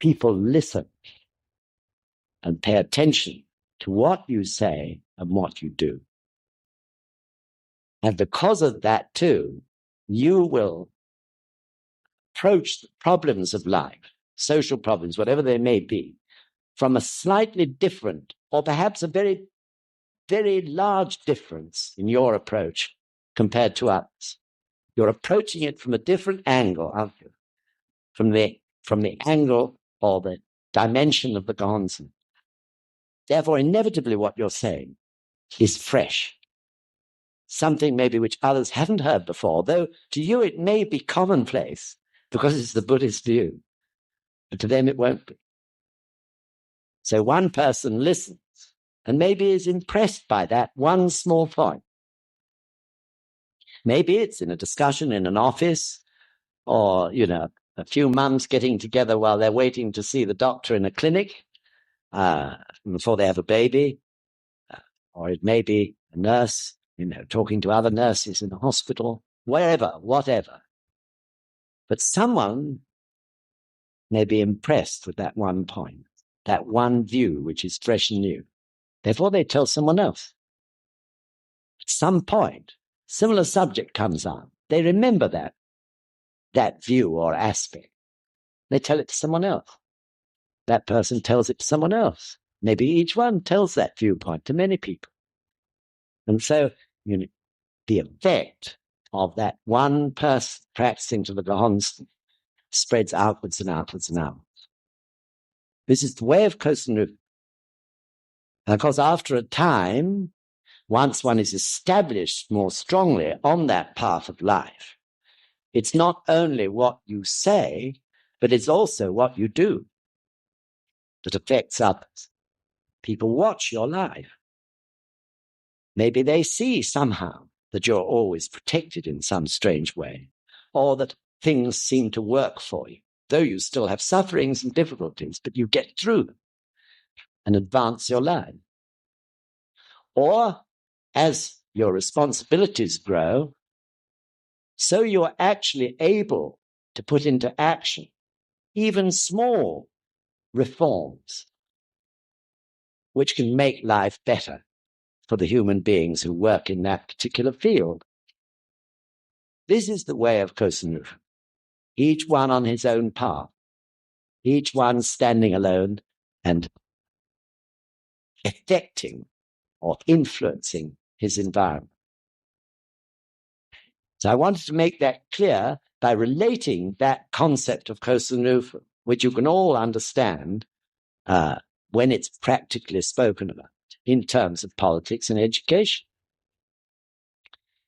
people listen and pay attention to what you say and what you do. And because of that too, you will approach the problems of life, social problems, whatever they may be, from a slightly different, or perhaps a very, very large difference in your approach compared to others. You're approaching it from a different angle, aren't you? From the angle or the dimension of the Gonzen. Therefore, inevitably what you're saying is fresh. Something maybe which others haven't heard before, though to you it may be commonplace because it's the Buddhist view, but to them it won't be. So one person listens and maybe is impressed by that one small point. Maybe it's in a discussion in an office, or, a few mums getting together while they're waiting to see the doctor in a clinic before they have a baby, or it may be a nurse, talking to other nurses in a hospital, whatever. But someone may be impressed with that one point, that one view, which is fresh and new. Therefore, they tell someone else. At some point, similar subject comes up. They remember that view or aspect. They tell it to someone else. That person tells it to someone else. Maybe each one tells that viewpoint to many people. And so, the effect of that one person practicing to the Gohonzen spreads outwards and outwards and outwards. This is the way of Kosen Rufu. And of course, after a time, once one is established more strongly on that path of life, it's not only what you say, but it's also what you do that affects others. People watch your life. Maybe they see somehow that you're always protected in some strange way, or that things seem to work for you, though you still have sufferings and difficulties, but you get through them and advance your life. Or as your responsibilities grow, so you're actually able to put into action even small reforms which can make life better for the human beings who work in that particular field. This is the way of Kosen Rufu. Each one on his own path, each one standing alone and affecting or influencing his environment. So I wanted to make that clear by relating that concept of Kosen Rufu, which you can all understand when it's practically spoken about in terms of politics and education.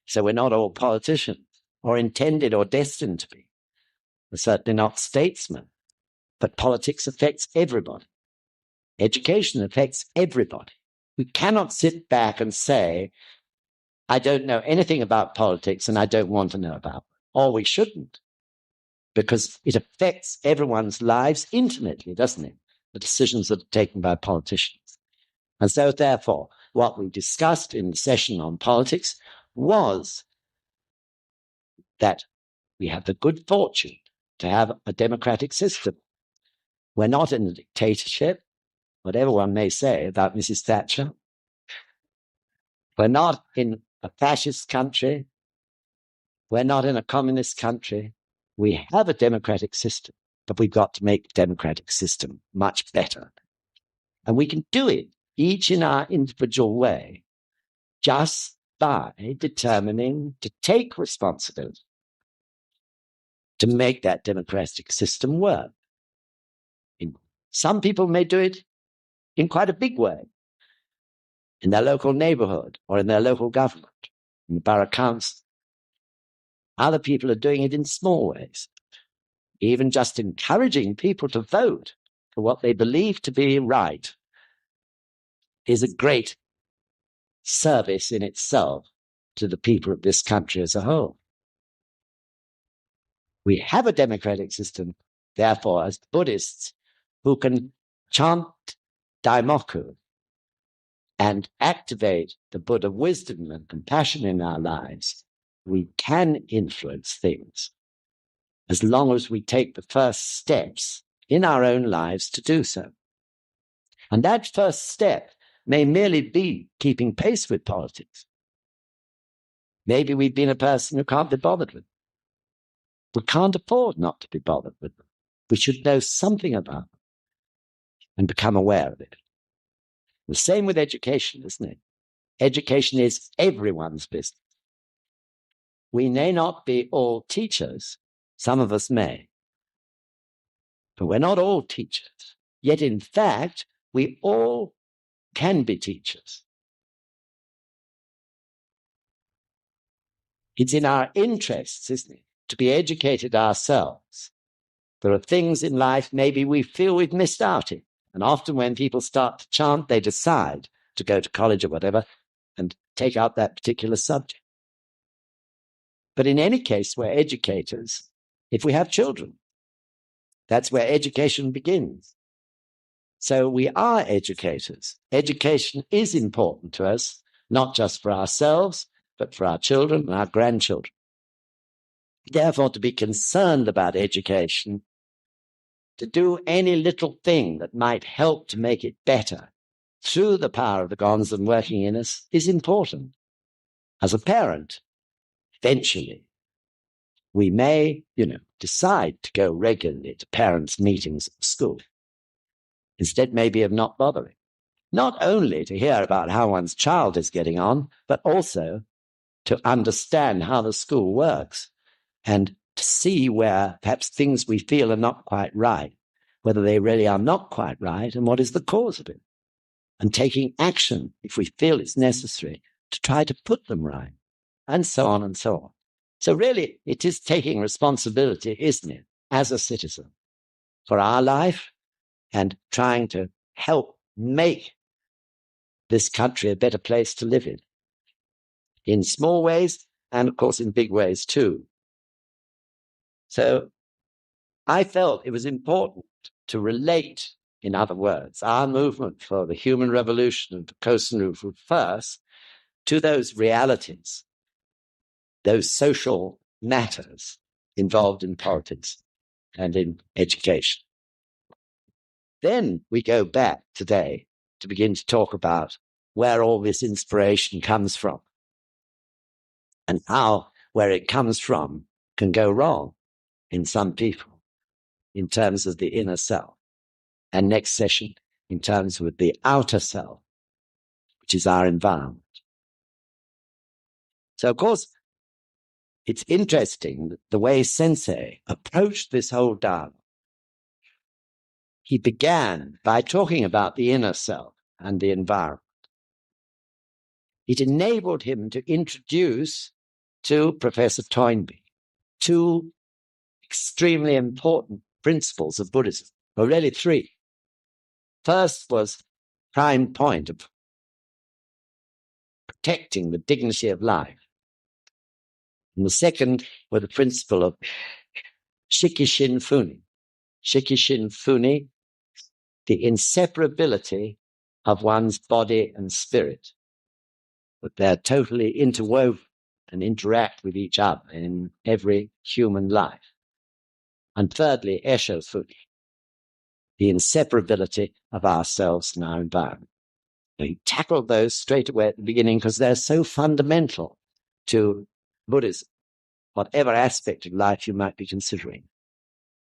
So we're not all politicians, or intended or destined to be. We're certainly not statesmen. But politics affects everybody. Education affects everybody. We cannot sit back and say, I don't know anything about politics and I don't want to know about it. Or we shouldn't, because it affects everyone's lives intimately, doesn't it? The decisions that are taken by politicians. And so, therefore, what we discussed in the session on politics was that we have the good fortune to have a democratic system. We're not in a dictatorship, whatever one may say about Mrs. Thatcher. We're not in a fascist country. We're not in a communist country. We have a democratic system, but we've got to make the democratic system much better. And we can do it, each in our individual way, just by determining to take responsibility to make that democratic system work. Some people may do it in quite a big way, in their local neighborhood or in their local government, in the borough council. Other people are doing it in small ways, even just encouraging people to vote for what they believe to be right is a great service in itself to the people of this country as a whole. We have a democratic system, therefore, as Buddhists who can chant Daimoku and activate the Buddha wisdom and compassion in our lives, we can influence things as long as we take the first steps in our own lives to do so. And that first step may merely be keeping pace with politics. Maybe we've been a person who can't be bothered with them. We can't afford not to be bothered with them. We should know something about them and become aware of it. The same with education, isn't it? Education is everyone's business. We may not be all teachers. Some of us may. But we're not all teachers. Yet, in fact, we all can be teachers. It's in our interests, isn't it, to be educated ourselves. There are things in life maybe we feel we've missed out in. And often when people start to chant, they decide to go to college or whatever and take out that particular subject. But in any case, we're educators if we have children. That's where education begins. So we are educators. Education is important to us, not just for ourselves, but for our children and our grandchildren. Therefore, to be concerned about education, to do any little thing that might help to make it better through the power of the Gonzen working in us is important. As a parent, eventually, we may, decide to go regularly to parents' meetings at school, instead maybe of not bothering. Not only to hear about how one's child is getting on, but also to understand how the school works and to see where perhaps things we feel are not quite right, whether they really are not quite right, and what is the cause of it. And taking action, if we feel it's necessary, to try to put them right, and so on and so on. So really, it is taking responsibility, isn't it, as a citizen, for our life and trying to help make this country a better place to live in small ways and, of course, in big ways too. So I felt it was important to relate, in other words, our movement for the human revolution and for Kosen Rufu first to those realities, those social matters involved in politics and in education. Then we go back today to begin to talk about where all this inspiration comes from and how where it comes from can go wrong in some people in terms of the inner self. And next session in terms of the outer self, which is our environment. So, of course, it's interesting the way Sensei approached this whole dialogue. He began by talking about the inner self and the environment. It enabled him to introduce to Professor Toynbee two extremely important principles of Buddhism, or really three. First was prime point of protecting the dignity of life. And the second were the principle of Shikishin Funi. Shikishin Funi, the inseparability of one's body and spirit. That they're totally interwoven and interact with each other in every human life. And thirdly, Esho Funi, the inseparability of ourselves and our environment. Now, he tackled those straight away at the beginning because they're so fundamental to Buddhism, whatever aspect of life you might be considering.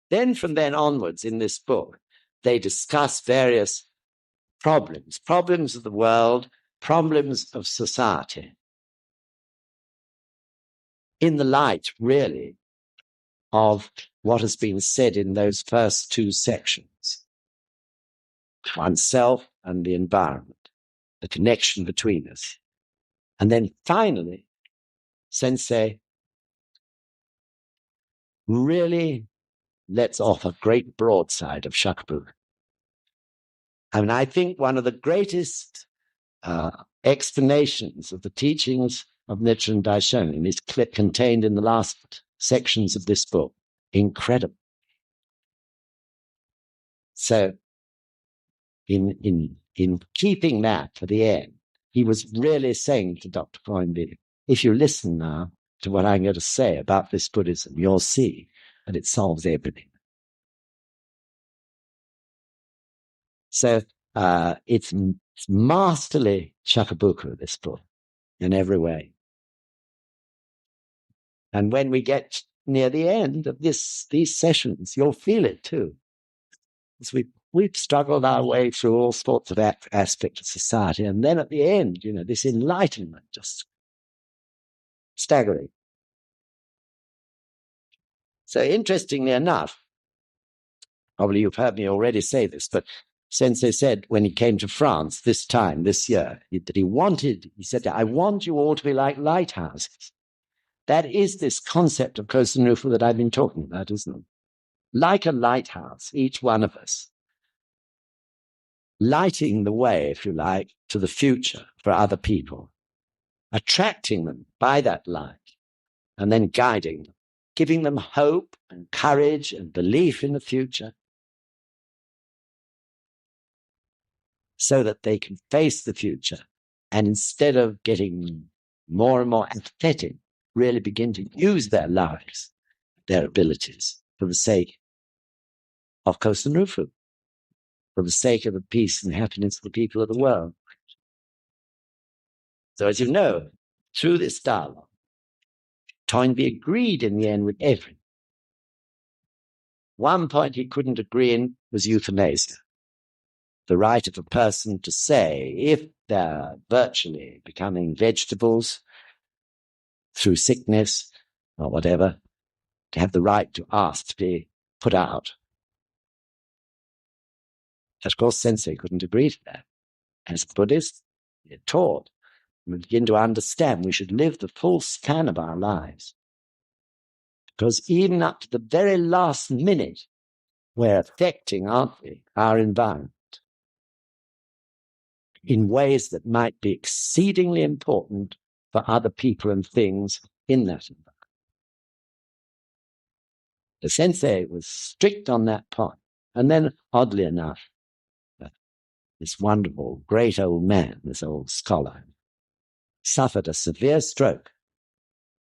Then from then onwards in this book, they discuss various problems of the world, problems of society, in the light, really, of what has been said in those first two sections, oneself and the environment, the connection between us. And then finally, Sensei really lets off a great broadside of Shakabuku. I mean, I think one of the greatest explanations of the teachings of Nichiren Daishonin is contained in the last sections of this book. Incredible. So, in keeping that for the end, he was really saying to Dr. Toynbee, if you listen now to what I'm going to say about this Buddhism, you'll see that it solves everything. So it's masterly shakabuku, this book, in every way. And when we get near the end of these sessions, you'll feel it too. As we've struggled our way through all sorts of aspects of society. And then at the end, this enlightenment, just staggering. So interestingly enough, probably you've heard me already say this, but Sensei said when he came to France this year, that he said, I want you all to be like lighthouses. That is this concept of Kosen Rufu that I've been talking about, isn't it? Like a lighthouse, each one of us, lighting the way, if you like, to the future for other people, attracting them by that light, and then guiding them, giving them hope and courage and belief in the future, so that they can face the future, and instead of getting more and more apathetic, really begin to use their lives, their abilities, for the sake of Kosen Rufu, for the sake of the peace and happiness of the people of the world. So as you know, through this dialogue, Toynbee agreed in the end with everything. One point he couldn't agree in was euthanasia, the right of a person to say, if they're virtually becoming vegetables through sickness or whatever, to have the right to ask to be put out. Of course, Sensei couldn't agree to that. As Buddhists, we're taught, we begin to understand we should live the full span of our lives. Because even up to the very last minute, we're affecting, aren't we, our environment in ways that might be exceedingly important for other people and things in that environment. The Sensei was strict on that point. And then, oddly enough, this wonderful, great old man, this old scholar, suffered a severe stroke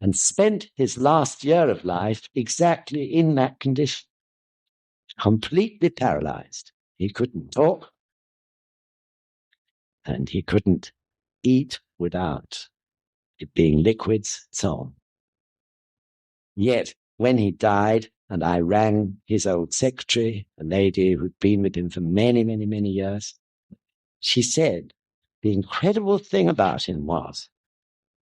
and spent his last year of life exactly in that condition, completely paralyzed. He couldn't talk, and he couldn't eat without it being liquids, so on. Yet, when he died, and I rang his old secretary, a lady who'd been with him for many, many, many years, she said the incredible thing about him was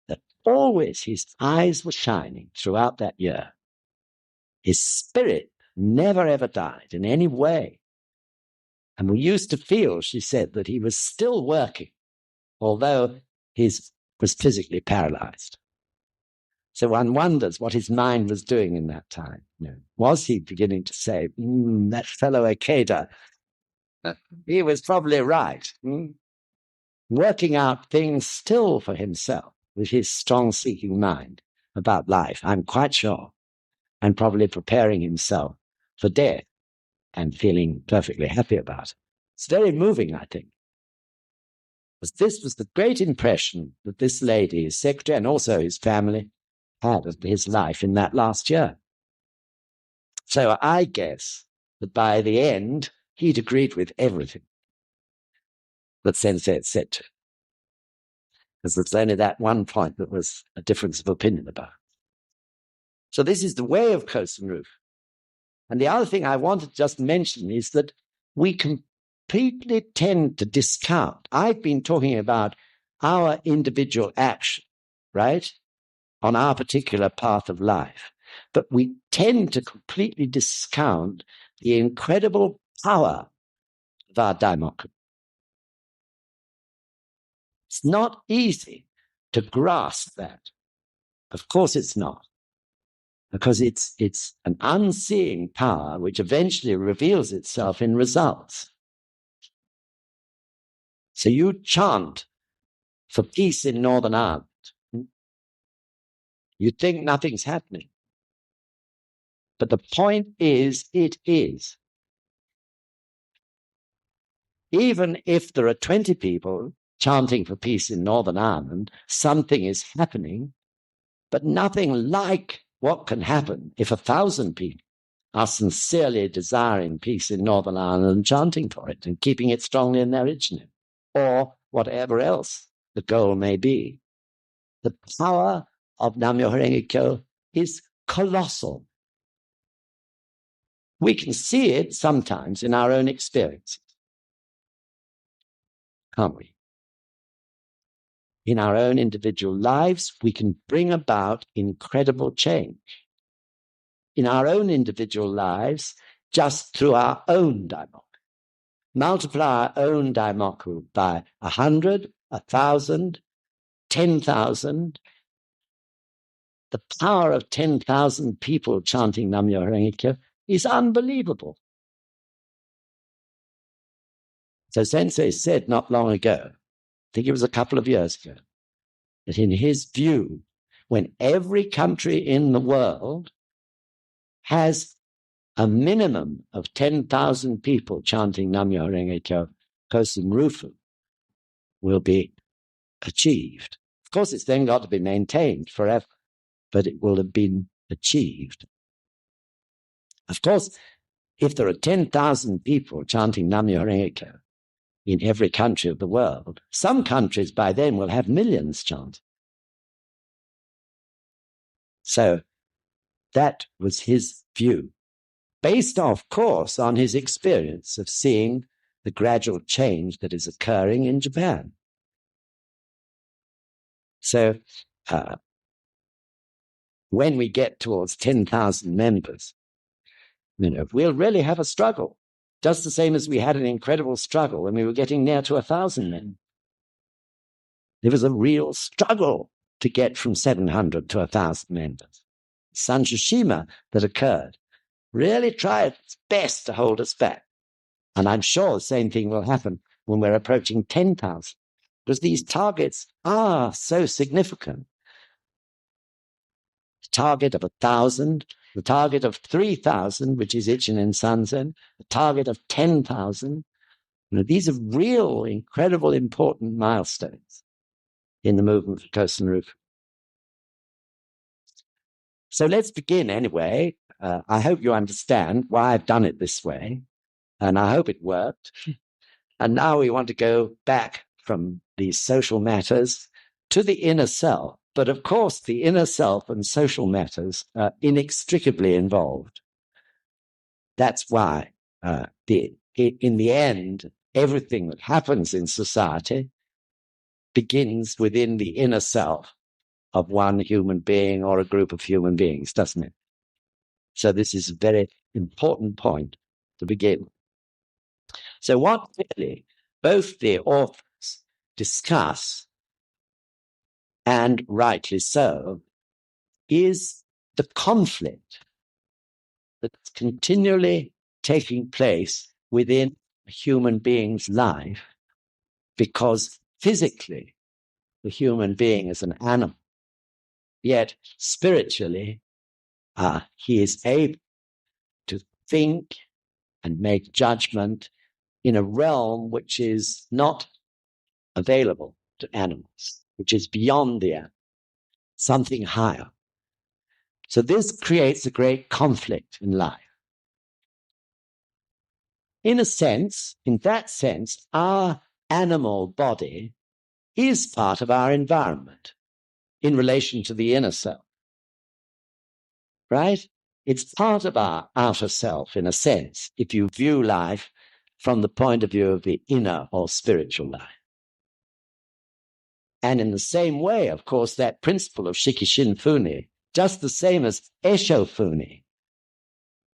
that always his eyes were shining throughout that year. His spirit never ever died in any way. And we used to feel, she said, that he was still working, although he was physically paralyzed. So one wonders what his mind was doing in that time. Was he beginning to say, that fellow Ikeda, he was probably right. Working out things still for himself with his strong seeking mind about life, I'm quite sure, and probably preparing himself for death and feeling perfectly happy about it. It's very moving, I think. Because this was the great impression that this lady, his secretary, and also his family, had of his life in that last year. So I guess that by the end, he'd agreed with everything that Sensei had said to him. Because there's only that one point that was a difference of opinion about. So this is the way of Kosen Rufu. And the other thing I want to just mention is that we completely tend to discount. I've been talking about our individual action, right, on our particular path of life. But we tend to completely discount the incredible power of our Daimoku. It's not easy to grasp that. Of course it's not. Because it's an unseeing power which eventually reveals itself in results. So you chant for peace in Northern Ireland. You think nothing's happening. But the point is, it is. Even if there are 20 people chanting for peace in Northern Ireland, something is happening, but nothing like what can happen if 1,000 people are sincerely desiring peace in Northern Ireland and chanting for it and keeping it strongly in their religion, or whatever else the goal may be. The power of Myoho Renge Kyo is colossal. We can see it sometimes in our own experiences, can't we? In our own individual lives, we can bring about incredible change. In our own individual lives, just through our own Daimoku. Multiply our own Daimoku by 100, 1,000, 10,000. The power of 10,000 people chanting Myoho Renge Kyo is unbelievable. So Sensei said not long ago, I think it was a couple of years ago, that in his view, when every country in the world has a minimum of 10,000 people chanting Myoho Renge Kyo, Kosen Rufu will be achieved. Of course, it's then got to be maintained forever, but it will have been achieved. Of course, if there are 10,000 people chanting Myoho Renge Kyo in every country of the world, some countries by then will have millions chanting. So that was his view, based, of course, on his experience of seeing the gradual change that is occurring in Japan. So when we get towards 10,000 members, we'll really have a struggle, just the same as we had an incredible struggle when we were getting near to 1,000 men. There was a real struggle to get from 700 to 1,000 members. San Shishima that occurred really tried its best to hold us back. And I'm sure the same thing will happen when we're approaching 10,000, because these targets are so significant. The target of 1,000, the target of 3,000, which is Ichinen Sanzen, the target of 10,000. These are real, incredible, important milestones in the movement for Kosen Rufu. So let's begin anyway. I hope you understand why I've done it this way, and I hope it worked. And now we want to go back from these social matters to the inner self. But of course, the inner self and social matters are inextricably involved. That's why in the end, everything that happens in society begins within the inner self of one human being or a group of human beings, doesn't it? So this is a very important point to begin with. So what really both the authors discuss, and rightly so, is the conflict that's continually taking place within a human being's life, because physically the human being is an animal, yet spiritually he is able to think and make judgment in a realm which is not available to animals, which is beyond the animal, something higher. So this creates a great conflict in life. In a sense, in that sense, our animal body is part of our environment in relation to the inner self, right? It's part of our outer self, in a sense, if you view life from the point of view of the inner or spiritual life. And in the same way, of course, that principle of Shikishin Funi, just the same as Esho Funi,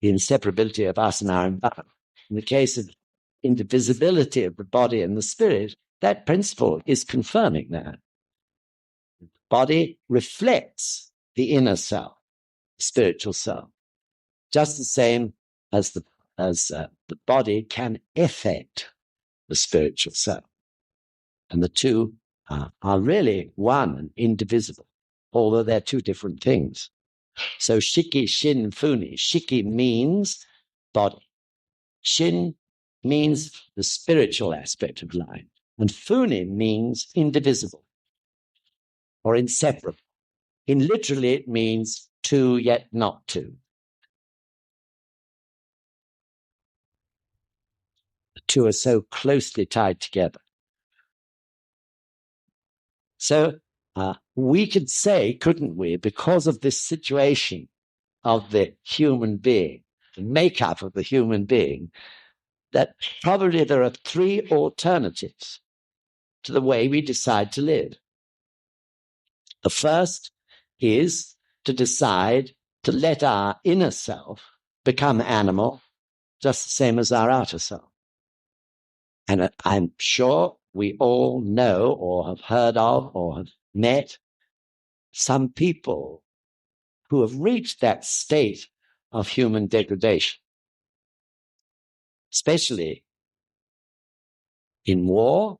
the inseparability of us and our environment. In the case of indivisibility of the body and the spirit, that principle is confirming that. The body reflects the inner self, the spiritual self, just the same as the body can affect the spiritual self. And the two are really one and indivisible, although they're two different things. So Shiki, Shin, Funi. Shiki means body. Shin means the spiritual aspect of life. And Funi means indivisible or inseparable. In literally, it means two yet not two. two are so closely tied together. So we could say, couldn't we, because of this situation of the human being, the makeup of the human being, that probably there are three alternatives to the way we decide to live. The first is to decide to let our inner self become animal, just the same as our outer self. And I'm sure we all know or have heard of or have met some people who have reached that state of human degradation, especially in war.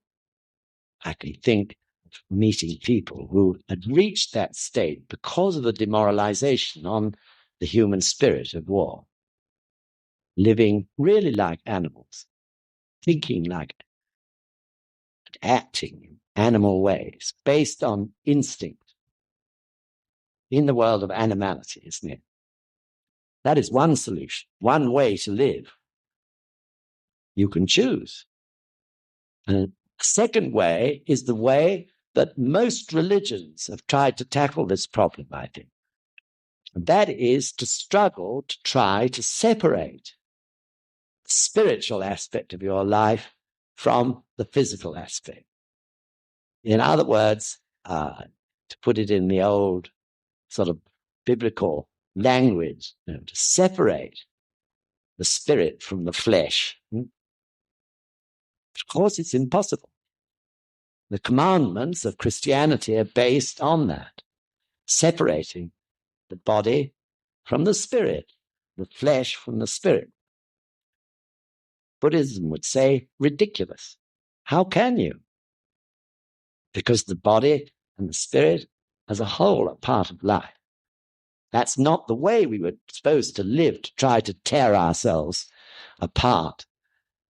I can think of meeting people who had reached that state because of the demoralization on the human spirit of war, living really like animals, thinking like, acting in animal ways, based on instinct, in the world of animality, isn't it? That is one solution, one way to live. You can choose. And the second way is the way that most religions have tried to tackle this problem, I think. And that is to struggle to try to separate the spiritual aspect of your life from the physical aspect. In other words, to put it in the old sort of biblical language, to separate the spirit from the flesh. Of course, it's impossible. The commandments of Christianity are based on that, separating the body from the spirit, the flesh from the spirit. Buddhism would say, ridiculous. How can you? Because the body and the spirit as a whole are part of life. That's not the way we were supposed to live, to try to tear ourselves apart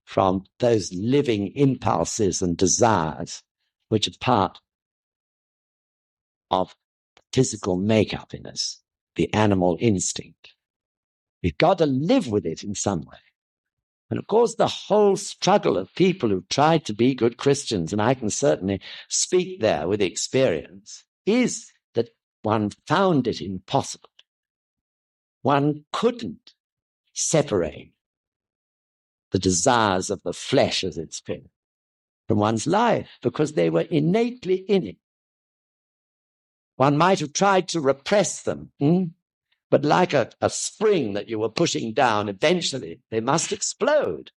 from those living impulses and desires which are part of the physical makeup in us, the animal instinct. We've got to live with it in some way. And of course, the whole struggle of people who've tried to be good Christians, and I can certainly speak there with experience, is that one found it impossible. One couldn't separate the desires of the flesh, as it's been, from one's life, because they were innately in it. One might have tried to repress them, but like a spring that you were pushing down, eventually they must explode.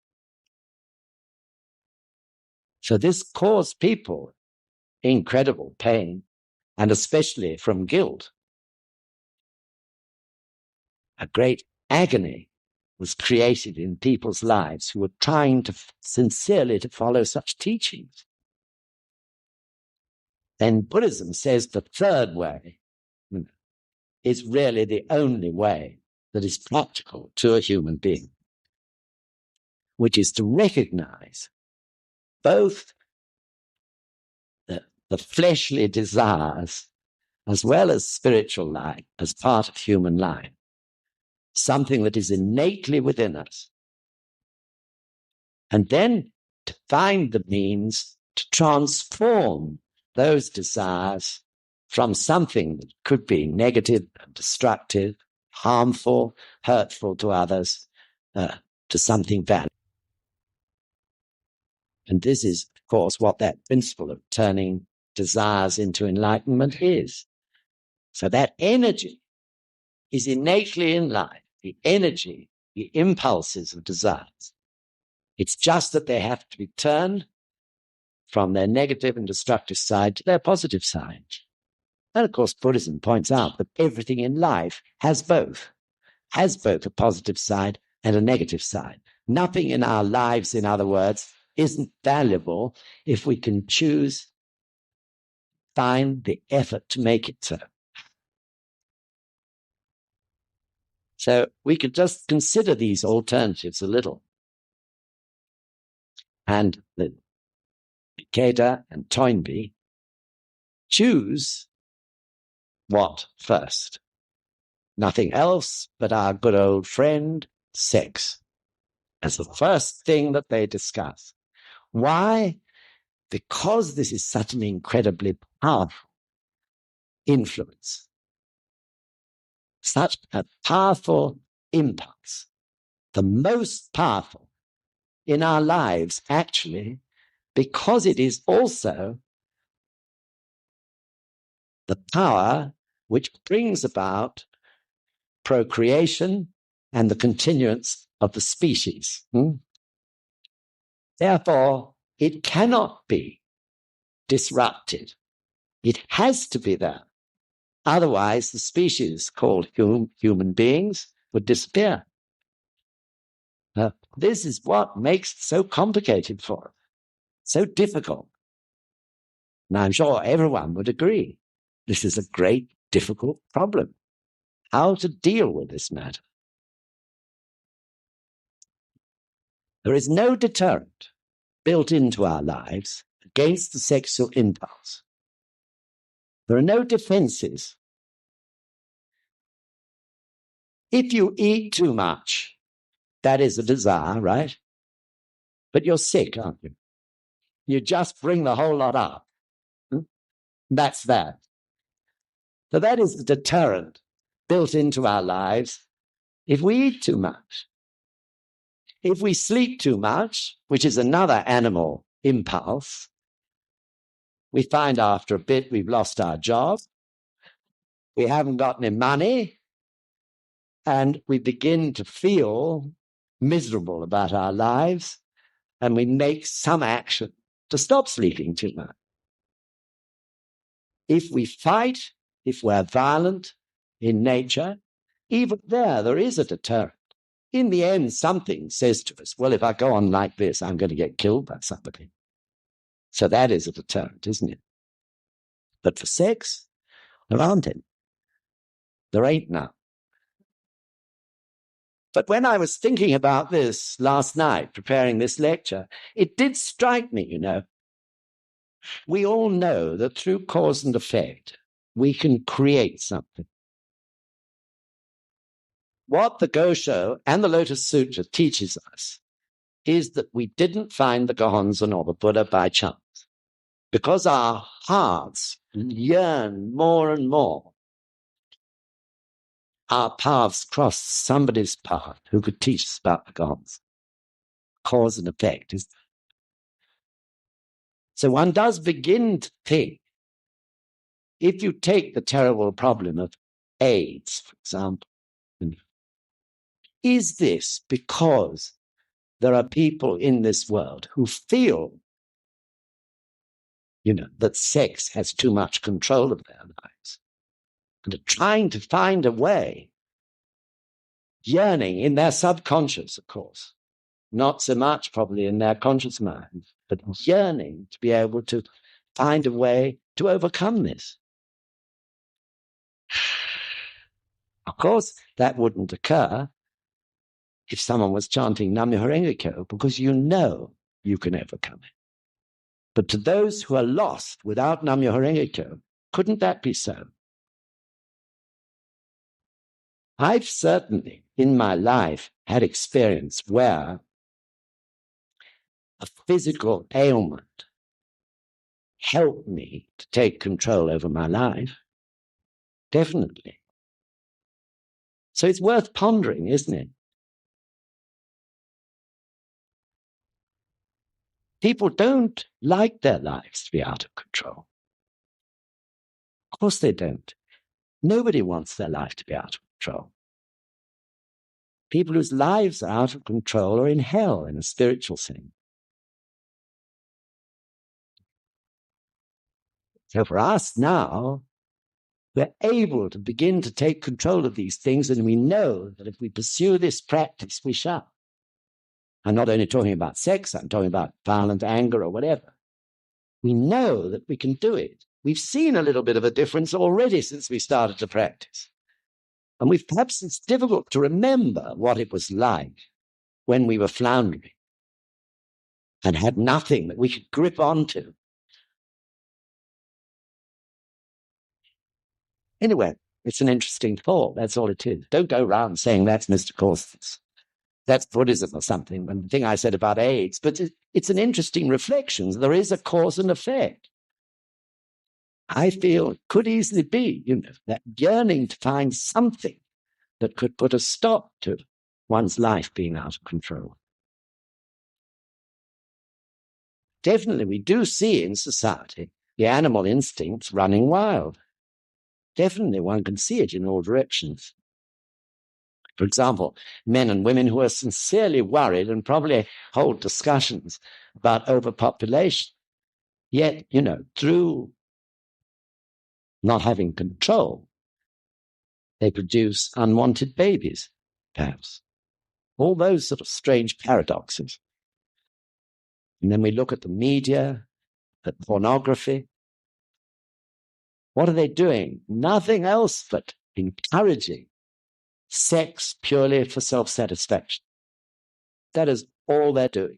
So this caused people incredible pain, and especially from guilt. A great agony was created in people's lives who were trying to sincerely to follow such teachings. Then Buddhism says the third way is really the only way that is practical to a human being, which is to recognize both the fleshly desires as well as spiritual life as part of human life, something that is innately within us. And then to find the means to transform those desires from something that could be negative and destructive, harmful, hurtful to others, to something valuable. And this is, of course, what that principle of turning desires into enlightenment is. So that energy is innately in life, the energy, the impulses of desires. It's just that they have to be turned from their negative and destructive side to their positive side. And of course, Buddhism points out that everything in life has both a positive side and a negative side. Nothing in our lives, in other words, isn't valuable if we can choose, find the effort to make it so. So we could just consider these alternatives a little. And the Ikeda and Toynbee choose what first? Nothing else but our good old friend, sex. as the first thing that they discuss. Why? Because this is such an incredibly powerful influence, such a powerful impulse, the most powerful in our lives, actually, because it is also the power which brings about procreation and the continuance of the species. Therefore, it cannot be disrupted. It has to be there. Otherwise, the species called human beings would disappear. This is what makes it so complicated for us, so difficult. And I'm sure everyone would agree. This is a great, difficult problem. How to deal with this matter. There is no deterrent built into our lives against the sexual impulse. There are no defenses. If you eat too much, that is a desire, right? But you're sick, aren't you? You just bring the whole lot up. That's that. So that is the deterrent built into our lives if we eat too much. If we sleep too much, which is another animal impulse, we find after a bit we've lost our job, we haven't got any money, and we begin to feel miserable about our lives, and we make some action to stop sleeping too much. If we fight, if we're violent in nature, even there is a deterrent. In the end, something says to us, well, if I go on like this, I'm going to get killed by somebody. So that is a deterrent, isn't it? But for sex, there aren't any. There ain't none. But when I was thinking about this last night, preparing this lecture, it did strike me, we all know that through cause and effect, we can create something. What the Gosho and the Lotus Sutra teaches us is that we didn't find the Gohonzon or the Buddha by chance. Because our hearts yearn more and more, our paths cross somebody's path who could teach us about the gods. Cause and effect. So one does begin to think, if you take the terrible problem of AIDS, for example, is this because there are people in this world who feel, that sex has too much control of their lives and are trying to find a way, yearning in their subconscious, of course, not so much probably in their conscious mind, but yearning to be able to find a way to overcome this. Of course, that wouldn't occur if someone was chanting Myoho Renge Kyo, because you can overcome it. But to those who are lost without Myoho Renge Kyo, couldn't that be so? I've certainly, in my life, had experience where a physical ailment helped me to take control over my life. Definitely. So it's worth pondering, isn't it? People don't like their lives to be out of control. Of course they don't. Nobody wants their life to be out of control. People whose lives are out of control are in hell in a spiritual sense. So for us now, we're able to begin to take control of these things, and we know that if we pursue this practice, we shall. I'm not only talking about sex, I'm talking about violent anger or whatever. We know that we can do it. We've seen a little bit of a difference already since we started to practice. And perhaps it's difficult to remember what it was like when we were floundering and had nothing that we could grip onto. Anyway, it's an interesting thought. That's all it is. Don't go around saying that's Mr. Corson's. That's Buddhism or something, the thing I said about AIDS. But it's an interesting reflection. There is a cause and effect. I feel it could easily be, that yearning to find something that could put a stop to one's life being out of control. Definitely, we do see in society the animal instincts running wild. Definitely, one can see it in all directions. For example, men and women who are sincerely worried and probably hold discussions about overpopulation, yet, through not having control, they produce unwanted babies, perhaps. All those sort of strange paradoxes. And then we look at the media, at pornography. What are they doing? Nothing else but encouraging sex purely for self-satisfaction. That is all they're doing.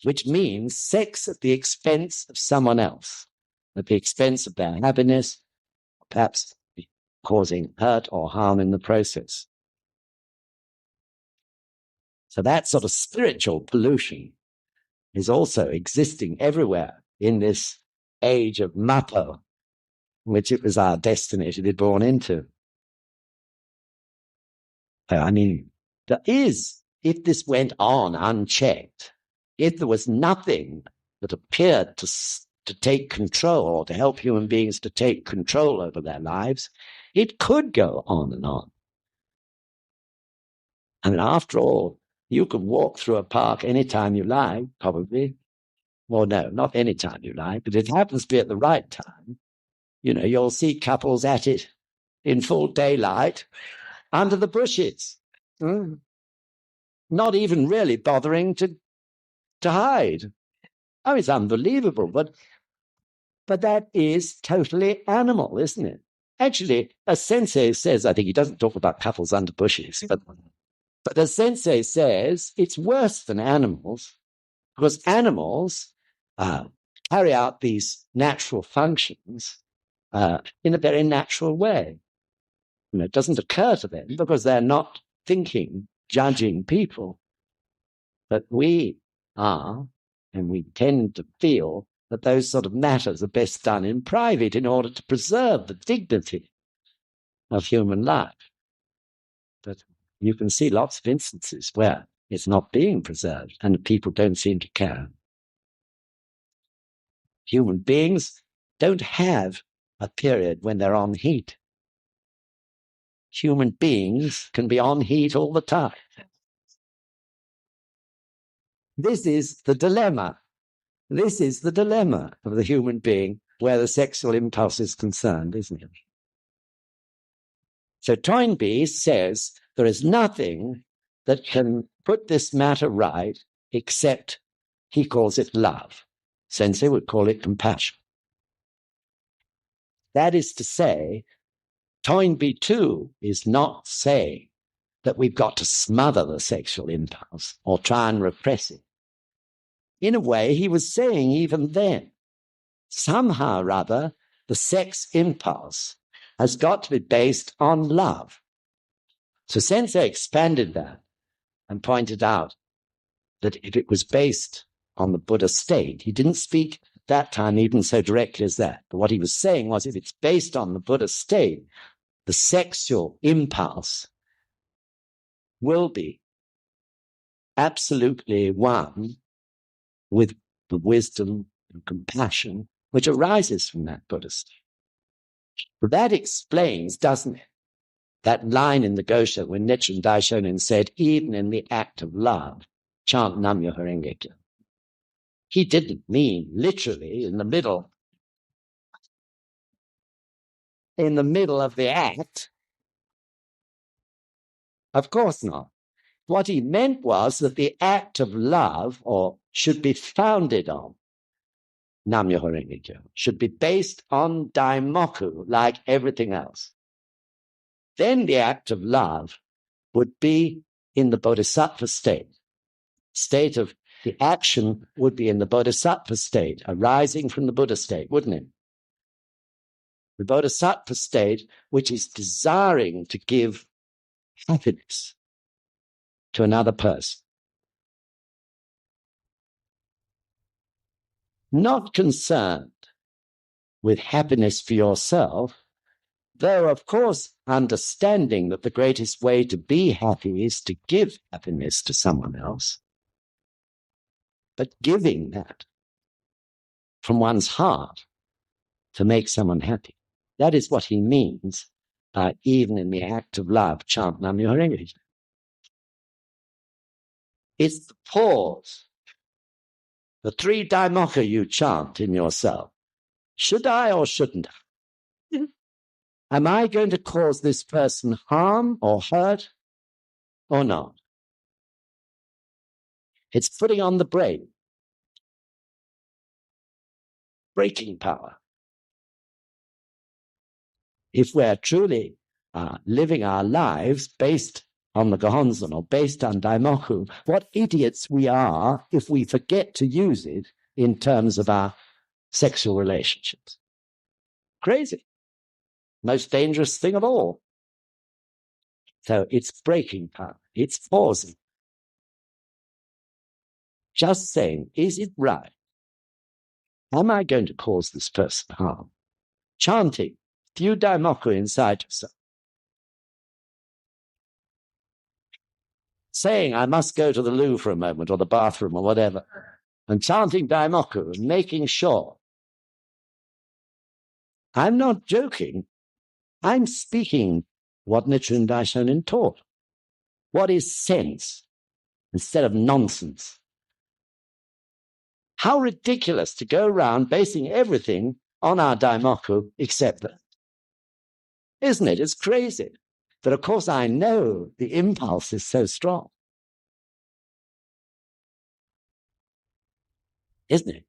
Which means sex at the expense of someone else, at the expense of their happiness, perhaps causing hurt or harm in the process. So that sort of spiritual pollution is also existing everywhere in this age of Mapo, which it was our destiny to be born into. I mean, there is, if this went on unchecked, if there was nothing that appeared to take control or to help human beings to take control over their lives, it could go on and on. I mean, after all, you can walk through a park anytime you like, probably. Well, no, not anytime you like, but it happens to be at the right time. You'll see couples at it in full daylight under the bushes, not even really bothering to hide. Oh, it's unbelievable, but that is totally animal, isn't it? Actually, a sensei says, I think he doesn't talk about couples under bushes, but the sensei says it's worse than animals, because animals carry out these natural functions in a very natural way. It doesn't occur to them because they're not thinking, judging people. But we are, and we tend to feel that those sort of matters are best done in private in order to preserve the dignity of human life. But you can see lots of instances where it's not being preserved and people don't seem to care. Human beings don't have a period when they're on heat. Human beings can be on heat all the time. This is the dilemma. This is the dilemma of the human being where the sexual impulse is concerned, isn't it? So Toynbee says there is nothing that can put this matter right except, he calls it love. Sensei would call it compassion. That is to say, Toynbee too is not saying that we've got to smother the sexual impulse or try and repress it. In a way, he was saying even then, somehow or other, the sex impulse has got to be based on love. So Sensei expanded that and pointed out that if it was based on the Buddha state, he didn't speak at that time even so directly as that. But what he was saying was, if it's based on the Buddha state, the sexual impulse will be absolutely one with the wisdom and compassion which arises from that Buddha state. But that explains, doesn't it, that line in the Gosha when Nichiren Daishonin said, even in the act of love, chant Myoho Renge Kyo. He didn't mean literally in the middle of the act. Of course not. What he meant was that the act of love, or should be founded on Myoho Renge Kyo, should be based on Daimoku like everything else. Then the act of love would be in the bodhisattva state of the action would be in the bodhisattva state, arising from the Buddha state, wouldn't it? The bodhisattva state, which is desiring to give happiness, to another person. Not concerned with happiness for yourself, though, of course, understanding that the greatest way to be happy is to give happiness to someone else, but giving that from one's heart to make someone happy. That is what he means by even in the act of love, chant Myoho Renge Kyo. It's the pause, the 3 Daimoku you chant in yourself. Should I or shouldn't I? Am I going to cause this person harm or hurt or not? It's putting on the brake, braking power. If we're truly living our lives based on the Gohonzon or based on Daimoku, what idiots we are if we forget to use it in terms of our sexual relationships. Crazy. Most dangerous thing of all. So it's braking power. It's pausing. Just saying, is it right? Am I going to cause this person harm? Chanting, few Daimoku inside yourself. Saying, I must go to the loo for a moment or the bathroom or whatever. And chanting Daimoku and making sure. I'm not joking. I'm speaking what Nichiren Daishonin taught. What is sense instead of nonsense? How ridiculous to go around basing everything on our Daimoku except that. Isn't it? It's crazy. But of course I know the impulse is so strong. Isn't it?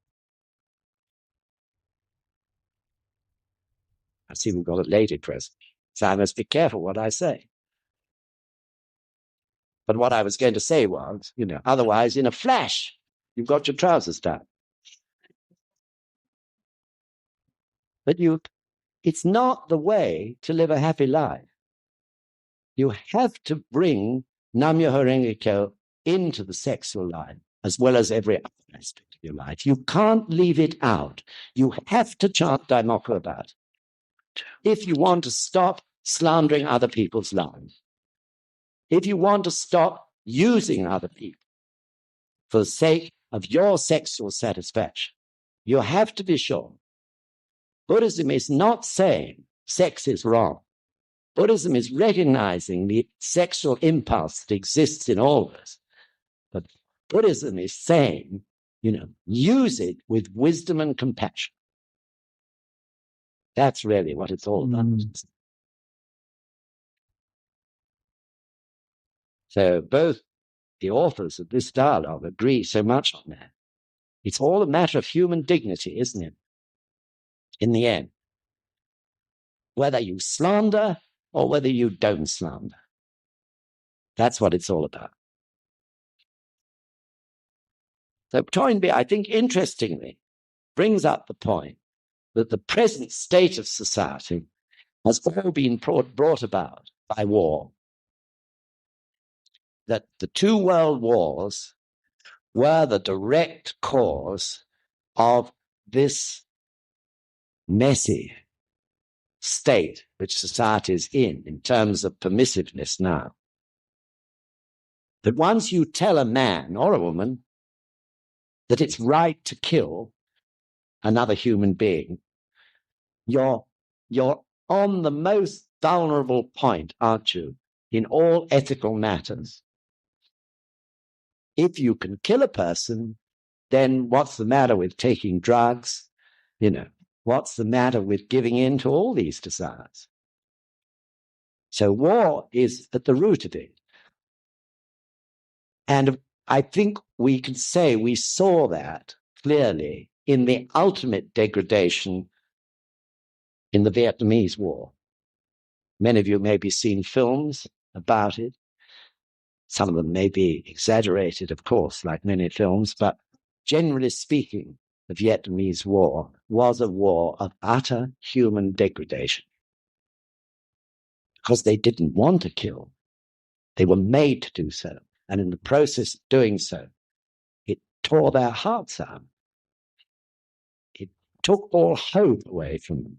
I see we've got a lady present, so I must be careful what I say. But what I was going to say was, otherwise in a flash, you've got your trousers down. But it's not the way to live a happy life. You have to bring Myoho Renge Kyo into the sexual life, as well as every other aspect of your life. You can't leave it out. You have to chant Daimoku about it if you want to stop slandering other people's lives. If you want to stop using other people for the sake of your sexual satisfaction, you have to be sure. Buddhism is not saying sex is wrong. Buddhism is recognizing the sexual impulse that exists in all of us. But Buddhism is saying, use it with wisdom and compassion. That's really what it's all about. So both the authors of this dialogue agree so much on that. It's all a matter of human dignity, isn't it? In the end, whether you slander or whether you don't slander. That's what it's all about. So Toynbee, I think, interestingly, brings up the point that the present state of society has all been brought about by war. That the 2 world wars were the direct cause of this messy state which society is in terms of permissiveness now. That once you tell a man or a woman that it's right to kill another human being, you're on the most vulnerable point, aren't you, in all ethical matters. If you can kill a person, then what's the matter with taking drugs? What's the matter with giving in to all these desires? So war is at the root of it. And I think we can say we saw that clearly in the ultimate degradation in the Vietnamese War. Many of you may be seen films about it. Some of them may be exaggerated, of course, like many films, but generally speaking, the Vietnamese War was a war of utter human degradation because they didn't want to kill. They were made to do so. And in the process of doing so, it tore their hearts out. It took all hope away from them.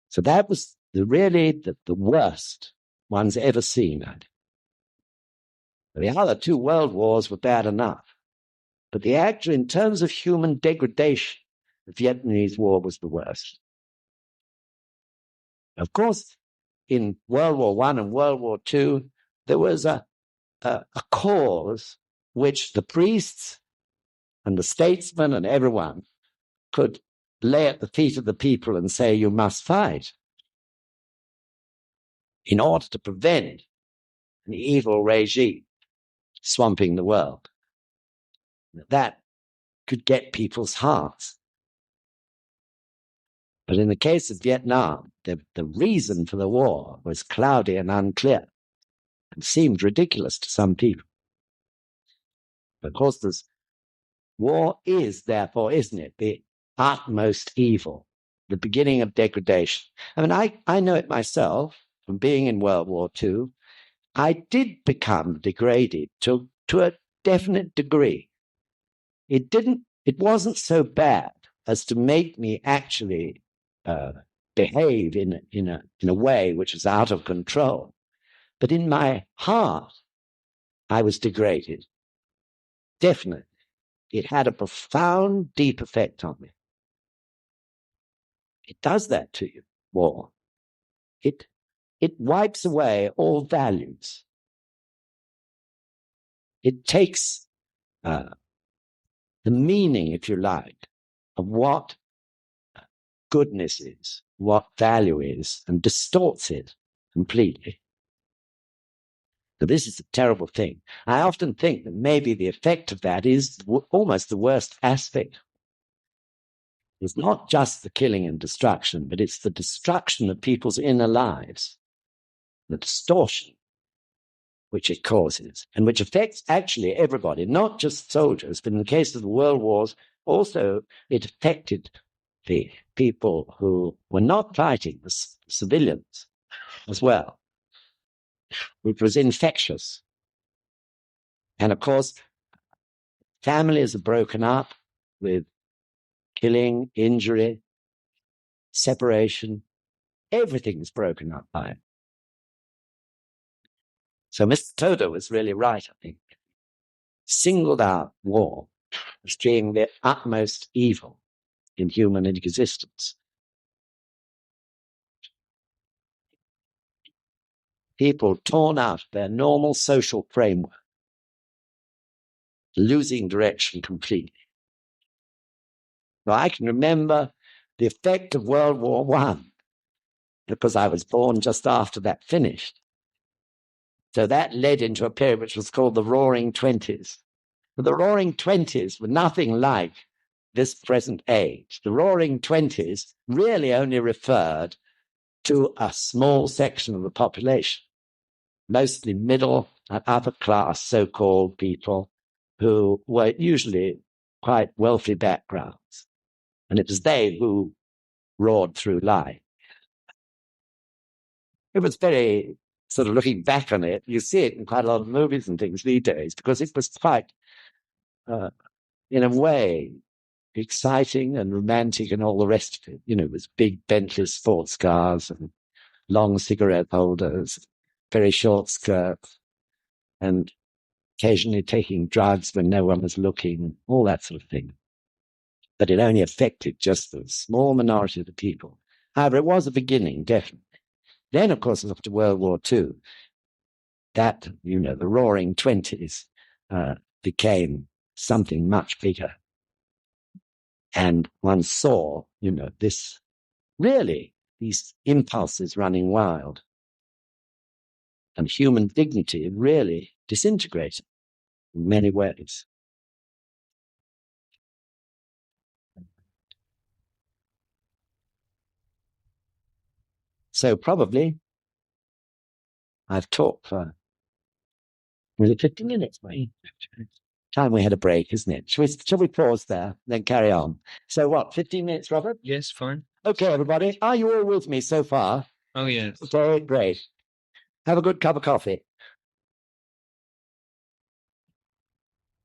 So that was really the worst one's ever seen. The other two world wars were bad enough. But the actual, in terms of human degradation, the Vietnamese War was the worst. Of course, in World War I and World War II, there was a cause which the priests and the statesmen and everyone could lay at the feet of the people and say, you must fight in order to prevent an evil regime swamping the world. That could get people's hearts. But in the case of Vietnam, the reason for the war was cloudy and unclear and seemed ridiculous to some people. But of course, war is, therefore, isn't it, the utmost evil, the beginning of degradation. I mean, I know it myself from being in World War II. I did become degraded to a definite degree. It wasn't so bad as to make me actually behave in a way which was out of control. But in my heart, I was degraded. Definitely. It had a profound, deep effect on me. It does that to you, war. It wipes away all values. It takes the meaning, if you like, of what goodness is, what value is, and distorts it completely. So this is a terrible thing. I often think that maybe the effect of that is almost the worst aspect. It's not just the killing and destruction, but it's the destruction of people's inner lives, the distortion which it causes, and which affects actually everybody, not just soldiers, but in the case of the world wars, also it affected the people who were not fighting, the civilians as well. It was infectious. And of course, families are broken up with killing, injury, separation. Everything's broken up by it. So Mr. Todo was really right, I think. Singled out war as being the utmost evil in human existence. People torn out of their normal social framework, losing direction completely. Now, I can remember the effect of World War I, because I was born just after that finished. So that led into a period which was called the Roaring Twenties. But the Roaring Twenties were nothing like this present age. The Roaring Twenties really only referred to a small section of the population, mostly middle and upper class so-called people who were usually quite wealthy backgrounds. And it was they who roared through life. It was very, sort of looking back on it, you see it in quite a lot of movies and things these days, because it was quite, in a way, exciting and romantic and all the rest of it. You know, it was big Bentley sports cars and long cigarette holders, very short skirts, and occasionally taking drugs when no one was looking, all that sort of thing. But it only affected just the small minority of the people. However, it was a beginning, definitely. Then, of course, after World War II, that, you know, the Roaring Twenties became something much bigger. And one saw, you know, this really, these impulses running wild. And human dignity really disintegrated in many ways. So probably I've talked for nearly 50 minutes, mate. Time we had a break, isn't it? Shall we pause there, then carry on? So what, 15 minutes, Robert? Yes, fine. Okay, everybody. Are you all with me so far? Oh, yes. Okay, great. Have a good cup of coffee.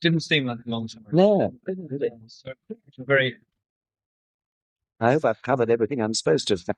Didn't seem like a long time ago. No. So, very. I hope I've covered everything I'm supposed to have.